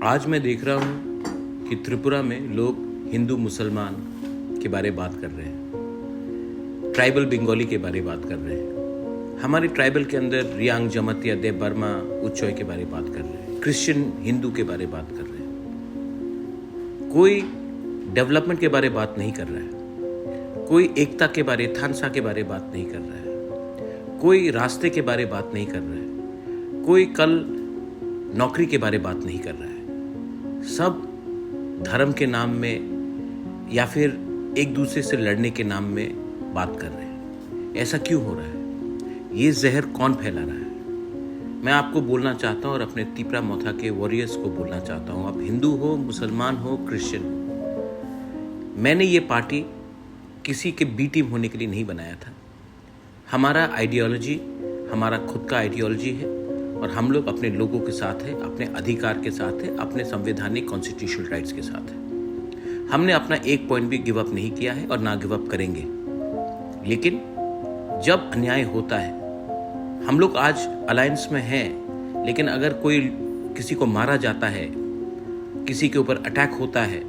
आज मैं देख रहा हूँ कि त्रिपुरा में लोग हिंदू मुसलमान के बारे में बात कर रहे हैं, ट्राइबल बंगाली के बारे में बात कर रहे हैं, हमारे ट्राइबल के अंदर रियांग जमतिया देव बर्मा उच्चोय के बारे में बात कर रहे हैं, क्रिश्चियन हिंदू के बारे में बात कर रहे हैं। कोई डेवलपमेंट के बारे में बात नहीं कर रहा है, कोई एकता के बारे थानसा के बारे में बात नहीं कर रहा है, कोई रास्ते के बारे में बात नहीं कर रहा है, कोई कल नौकरी के बारे में बात नहीं कर रहा है। सब धर्म के नाम में या फिर एक दूसरे से लड़ने के नाम में बात कर रहे हैं। ऐसा क्यों हो रहा है? ये जहर कौन फैला रहा है? मैं आपको बोलना चाहता हूँ और अपने तिपरा मोथा के वॉरियर्स को बोलना चाहता हूँ, आप हिंदू हो, मुसलमान हो, क्रिश्चियन हो, मैंने ये पार्टी किसी के बी टीम होने के लिए नहीं बनाया था। हमारा आइडियोलॉजी हमारा खुद का आइडियोलॉजी है और हम लोग अपने लोगों के साथ हैं, अपने अधिकार के साथ हैं, अपने संवैधानिक कॉन्स्टिट्यूशनल राइट्स के साथ हैं। हमने अपना एक पॉइंट भी गिव अप नहीं किया है और ना गिव अप करेंगे। लेकिन जब अन्याय होता है, हम लोग आज अलायंस में हैं, लेकिन अगर कोई किसी को मारा जाता है, किसी के ऊपर अटैक होता है,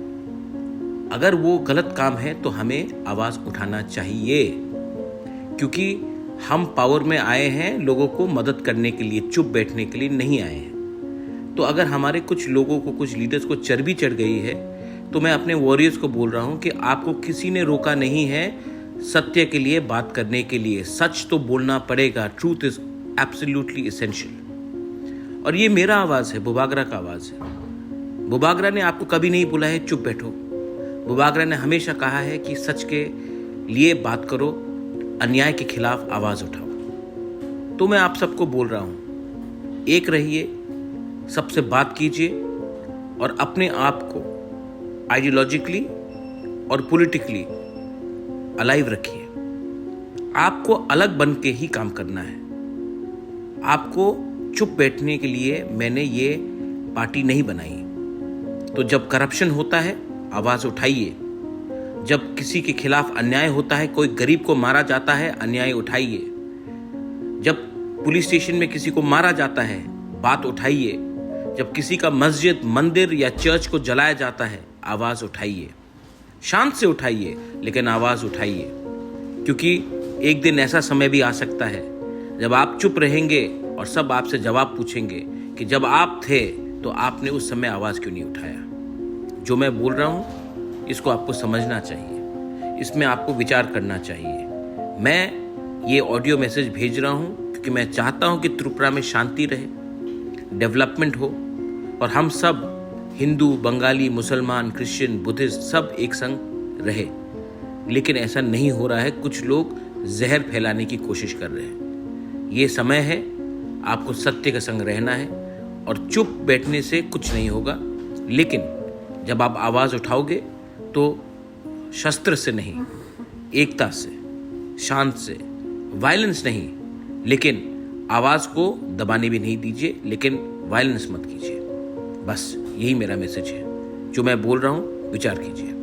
अगर वो गलत काम है तो हमें आवाज़ उठाना चाहिए, क्योंकि हम पावर में आए हैं लोगों को मदद करने के लिए, चुप बैठने के लिए नहीं आए हैं। तो अगर हमारे कुछ लोगों को, कुछ लीडर्स को चर्बी चढ़ गई है, तो मैं अपने वॉरियर्स को बोल रहा हूं कि आपको किसी ने रोका नहीं है सत्य के लिए बात करने के लिए। सच तो बोलना पड़ेगा, ट्रूथ इज एब्सोल्युटली एसेंशियल। और ये मेरा आवाज़ है, बुबागरा का आवाज़ है। बुबागरा ने आपको कभी नहीं बोला है चुप बैठो। बुबागरा ने हमेशा कहा है कि सच के लिए बात करो, अन्याय के खिलाफ आवाज़ उठाओ। तो मैं आप सबको बोल रहा हूं, एक रहिए, सबसे बात कीजिए और अपने आप को आइडियोलॉजिकली और पॉलिटिकली अलाइव रखिए। आपको अलग बन के ही काम करना है। आपको चुप बैठने के लिए मैंने ये पार्टी नहीं बनाई। तो जब करप्शन होता है, आवाज़ उठाइए। जब किसी के खिलाफ अन्याय होता है, कोई गरीब को मारा जाता है, अन्याय उठाइए। जब पुलिस स्टेशन में किसी को मारा जाता है, बात उठाइए। जब किसी का मस्जिद, मंदिर या चर्च को जलाया जाता है, आवाज़ उठाइए। शांत से उठाइए, लेकिन आवाज़ उठाइए, क्योंकि एक दिन ऐसा समय भी आ सकता है जब आप चुप रहेंगे और सब आपसे जवाब पूछेंगे कि जब आप थे तो आपने उस समय आवाज़ क्यों नहीं उठाया। जो मैं बोल रहा हूँ इसको आपको समझना चाहिए, इसमें आपको विचार करना चाहिए। मैं ये ऑडियो मैसेज भेज रहा हूँ क्योंकि मैं चाहता हूँ कि त्रिपुरा में शांति रहे, डेवलपमेंट हो और हम सब हिंदू, बंगाली, मुसलमान, क्रिश्चियन, बुद्धिस्ट सब एक संग रहे। लेकिन ऐसा नहीं हो रहा है, कुछ लोग जहर फैलाने की कोशिश कर रहे हैं। ये समय है, आपको सत्य के संग रहना है और चुप बैठने से कुछ नहीं होगा। लेकिन जब आप आवाज़ उठाओगे तो शस्त्र से नहीं, एकता से, शांत से, वायलेंस नहीं, लेकिन आवाज़ को दबाने भी नहीं दीजिए, लेकिन वायलेंस मत कीजिए। बस यही मेरा मैसेज है। जो मैं बोल रहा हूँ, विचार कीजिए।